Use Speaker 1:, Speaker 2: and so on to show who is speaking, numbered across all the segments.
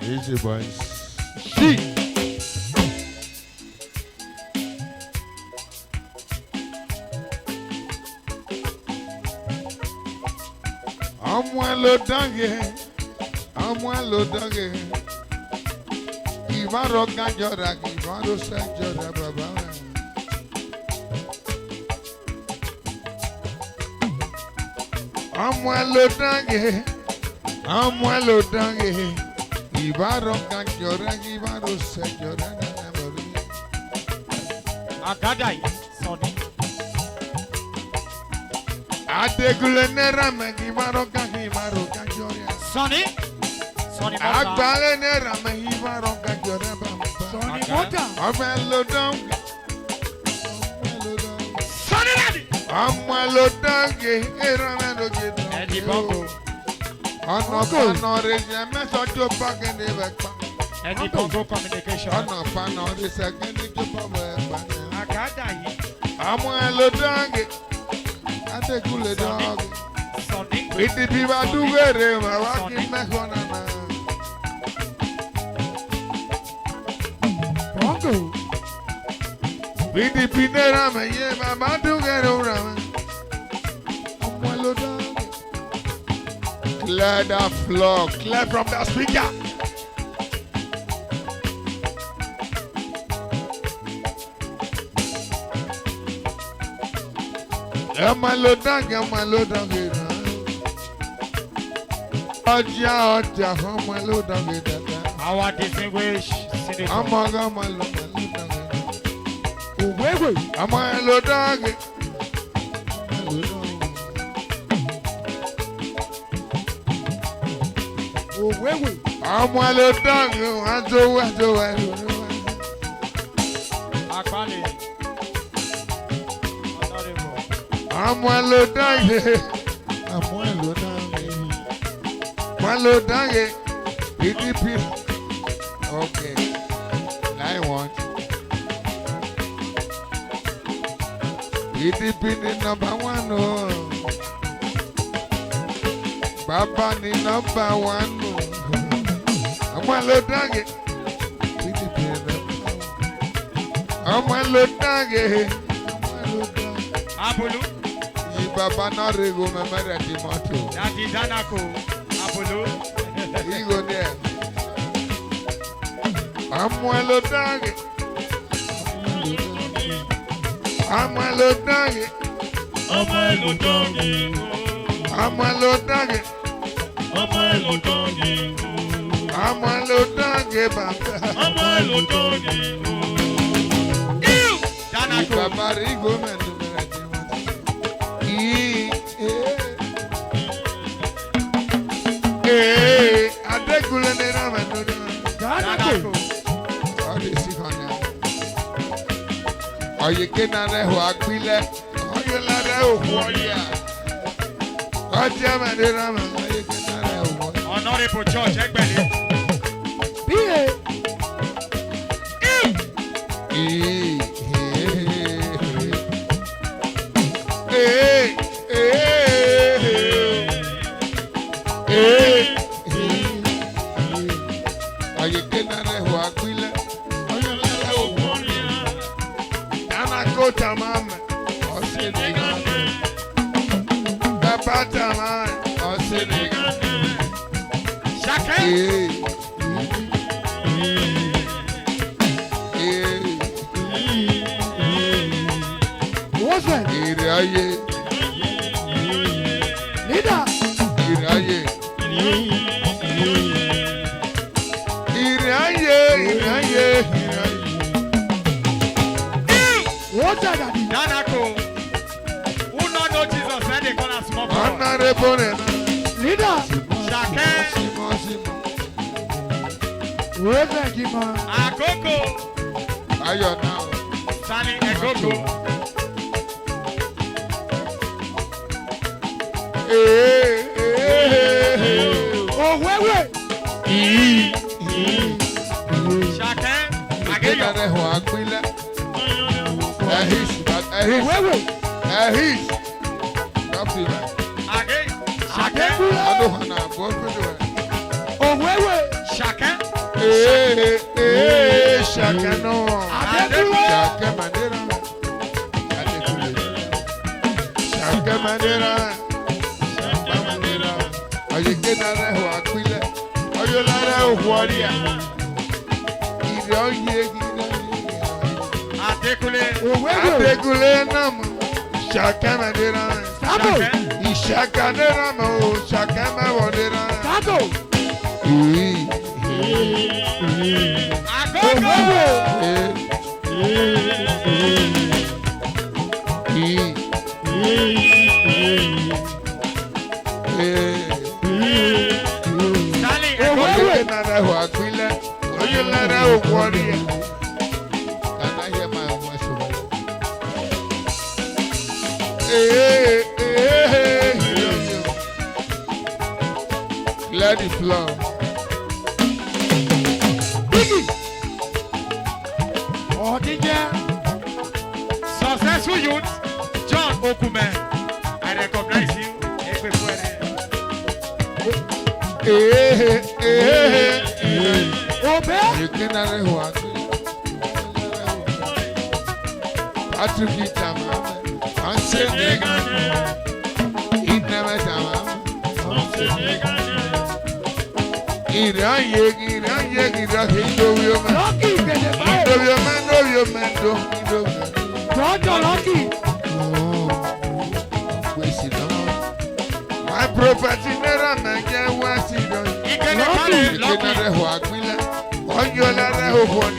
Speaker 1: Easy boys. See. I'm one low donkey. I'm one low donkey. Ivan Rogan Jorak, Ivan Rosan Jorak, Baba. I'm one low donkey. I'm one low donkey. Ivan Rogan Jorak, Ivan Rosan Jorak.
Speaker 2: Agadai, Sonny.
Speaker 1: Adegulenera Ivan Rogan, Ivan Rogan Jorak.
Speaker 2: Sonny. Sonny Mota.
Speaker 1: Agbalenera Ivan Rogan Jorak.
Speaker 2: Sonny Mota.
Speaker 1: I'm a low donkey.
Speaker 2: Sonny Daddy.
Speaker 1: I'm a low donkey.
Speaker 2: Eddie Bongo.
Speaker 1: Ọ̀nà fana ọ̀rẹ́sẹ̀ mẹ́sàn-án tó bá gẹ́gẹ́ bẹ̀ pa.
Speaker 2: Eddie Bongo communication.
Speaker 1: Ọ̀nà fana ọ̀rẹ́sẹ̀ gẹ́gẹ́ tó bá bẹ̀ pa.
Speaker 2: Agadai.
Speaker 1: Àwọn ẹlò dọ́ọ̀gì, adékúlẹ̀ dọ́ọ̀gì.
Speaker 2: Sonny.
Speaker 1: PDP bá dúwèrè màwá kí mẹ́kọ̀ọ́ nànà.
Speaker 2: Bongo.
Speaker 1: PDP náírà mẹ́yẹ bàbá dúwèrè rà mẹ́. Àwọn ẹlò dọ́ọ̀gì. Clear the floor, clear from the speaker. Ọmọ ló dáńgé náà. Ọjà ọmọ ló dáńgé dáadáa.
Speaker 2: Our distinguished senator.
Speaker 1: Ọmọ ló dáńgé.
Speaker 2: Uwewe.
Speaker 1: Ọmọ ló dáńgé.
Speaker 2: Uwewe.
Speaker 1: Ọmọ ló dáńgé wọ́n tó wá.
Speaker 2: Akpali. Honorable.
Speaker 1: Ọmọ ló dáńgé. Ọmọ ló dáńgé. PDP. Okay. Line one. PDP ni number one o. Bàbá ni number one o. Ọmọ ló dáńgé. PDP ni number one. Ọmọ ló dáńgé.
Speaker 2: Abulu.
Speaker 1: Bàbá náà rego mẹ́mẹ́rẹ̀ di mọ́tò.
Speaker 2: Daddy Danako. Abulu.
Speaker 1: Igo ni ẹ̀. Ọmọ ló dáńgé. Ọmọ ló dáńgé.
Speaker 2: Ọmọ ẹlò dọ́ọ̀gì.
Speaker 1: Ọmọ ló dáńgé.
Speaker 2: Ọmọ ẹlò dọ́ọ̀gì.
Speaker 1: Ọmọ ló dáńgé bàbá.
Speaker 2: Ọmọ ẹlò dọ́ọ̀gì. Danako.
Speaker 1: Bàbá Rigo mẹ́mẹ́rẹ̀ di mọ́tò. Adékúnlé ní ìrànwọ́ ẹ̀dọ́dọ́.
Speaker 2: Danako.
Speaker 1: Ọdí sí kan ní. Ọ̀yẹ̀kẹ́ náà rẹ̀ hù agbílẹ̀. Ọ̀yẹ̀ lárẹ̀ òkú ọ̀yẹ̀. Ọjọ́ mẹ́rin ìrànwọ́ ọ̀yẹ̀kẹ́ náà rẹ̀ hù ọ̀yẹ̀.
Speaker 2: Honorable George Egbele.
Speaker 1: Ọ̀yẹ̀kẹ́ náà rẹ̀ hù agbílẹ̀. Ọ̀yẹ̀ lárẹ̀ òkú ọ̀yẹ̀. Danako tamame. Ọ̀sẹ̀ nìkan. Bàbá tamame. Ọ̀sẹ̀ nìkan.
Speaker 2: Shake.
Speaker 1: What's that? Iraye.
Speaker 2: Leader.
Speaker 1: Iraye.
Speaker 2: What's that, Daddy? Danako. Who not know Jesus when they call us small boy?
Speaker 1: Honorable.
Speaker 2: Leader. Shake. Akoko.
Speaker 1: Ayọ̀ náà.
Speaker 2: Sani Ekoko. Owewe. Shake. Ageyo. Owewe. Age. Shake. Owewe. Shake.
Speaker 1: Shakano. Shakamadera. Shakamadera. Shakamadera. Are you getting out of Aquila? Are you not out of Wadia? Adekule nam. Shakamadera. Ishakadera mo. Shakamadera. Oui. Let it flow.
Speaker 2: Successful youth, John Okume. I recognize you.
Speaker 1: You cannot walk. Patrick Itama. I'm saying, it never done. My property never make was it. On your letter of one.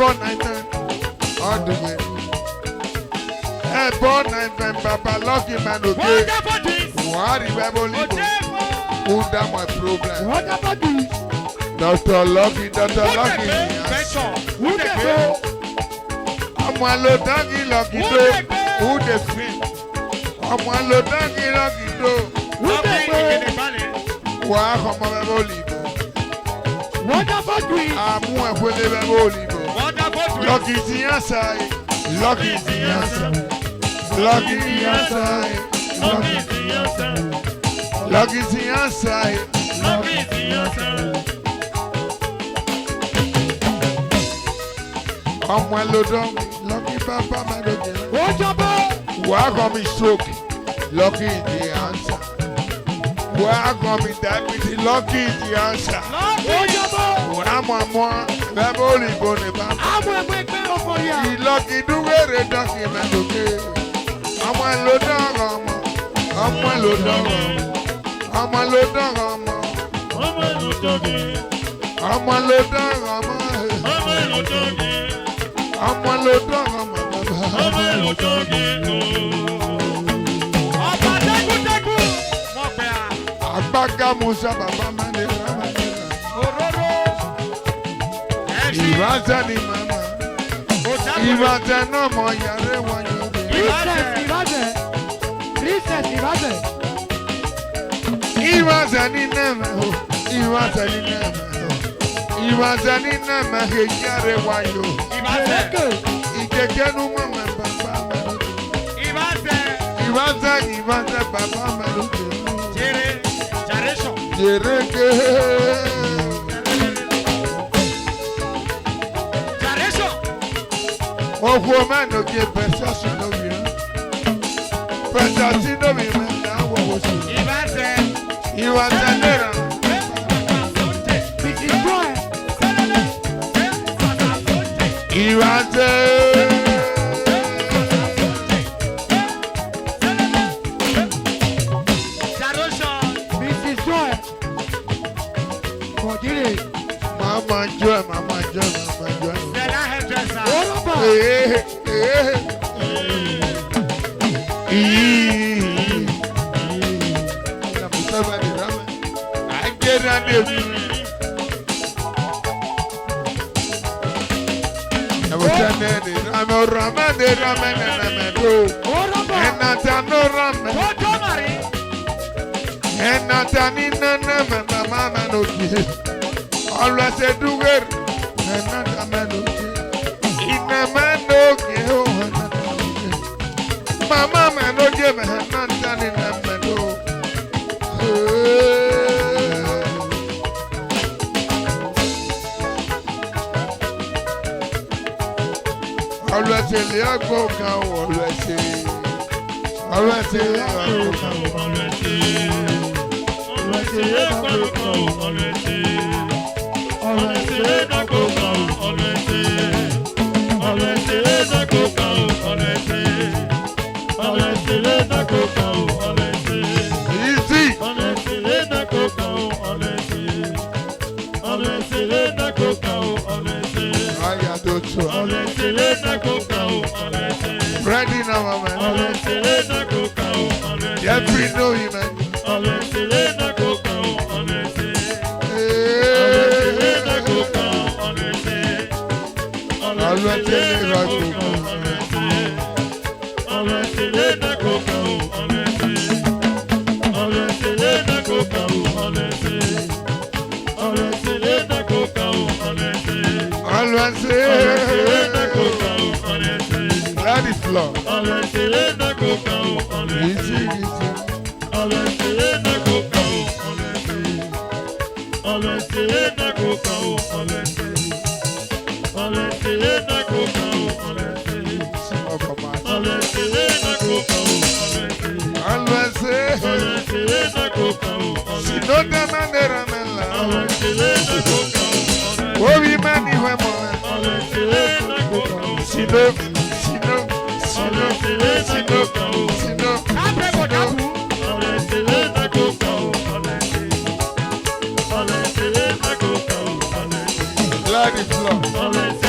Speaker 1: born 9 all the way. Born 9 Papa lucky man okay.
Speaker 2: Wonderful things.
Speaker 1: What the Bible live? Who that my problem?
Speaker 3: Wonderful things.
Speaker 1: Dr. Lucky, Dr. Lucky.
Speaker 2: Who the
Speaker 1: I'm one low doggy lucky do. Who the fit? I'm one low doggy lucky do.
Speaker 3: Who the
Speaker 1: Why come on Bible live?
Speaker 3: wonderful things.
Speaker 1: I'm one for the Bible live.
Speaker 2: Wonderful things.
Speaker 1: Lucky the answer. Lucky the answer. Lucky the answer.
Speaker 2: Lucky is the answer.
Speaker 1: Lucky the answer.
Speaker 2: Lucky is the answer.
Speaker 1: I'm one low dog. Lucky Papa man okay.
Speaker 3: Wonderful.
Speaker 1: Welcome me stroke. Lucky is the answer. Welcome me diabetes. Lucky is the answer.
Speaker 3: Wonderful.
Speaker 1: I'm only going to
Speaker 3: I'm a big man for you.
Speaker 1: lucky do where the document okay. I'm one low dog. I'm one low dog. I'm one low dog. I'm one low dog. I'm one low dog. Abaga Musa Baba Manera. Iwaza ni mama. Iwaza no mo yare wanyo. Iwaza ni nema. Iwaza ni nema. Iwaza ni nema he yare wanyo. Ikeke no mama Baba Manera. Iwaza Baba Manera. Jereke. Owo man no get precious no be. Precious no be man na wo wo so. Iwaza nera. Iwaza. Mama joy. Always say do it, and not a man who in a man no give. Mama man no give her not done in a man. Always say Liago can always say. Always say Liago can always say. Always say Liago can always say. Ready now, man. Every know you, man. Let it flow. Easy. Let it flow.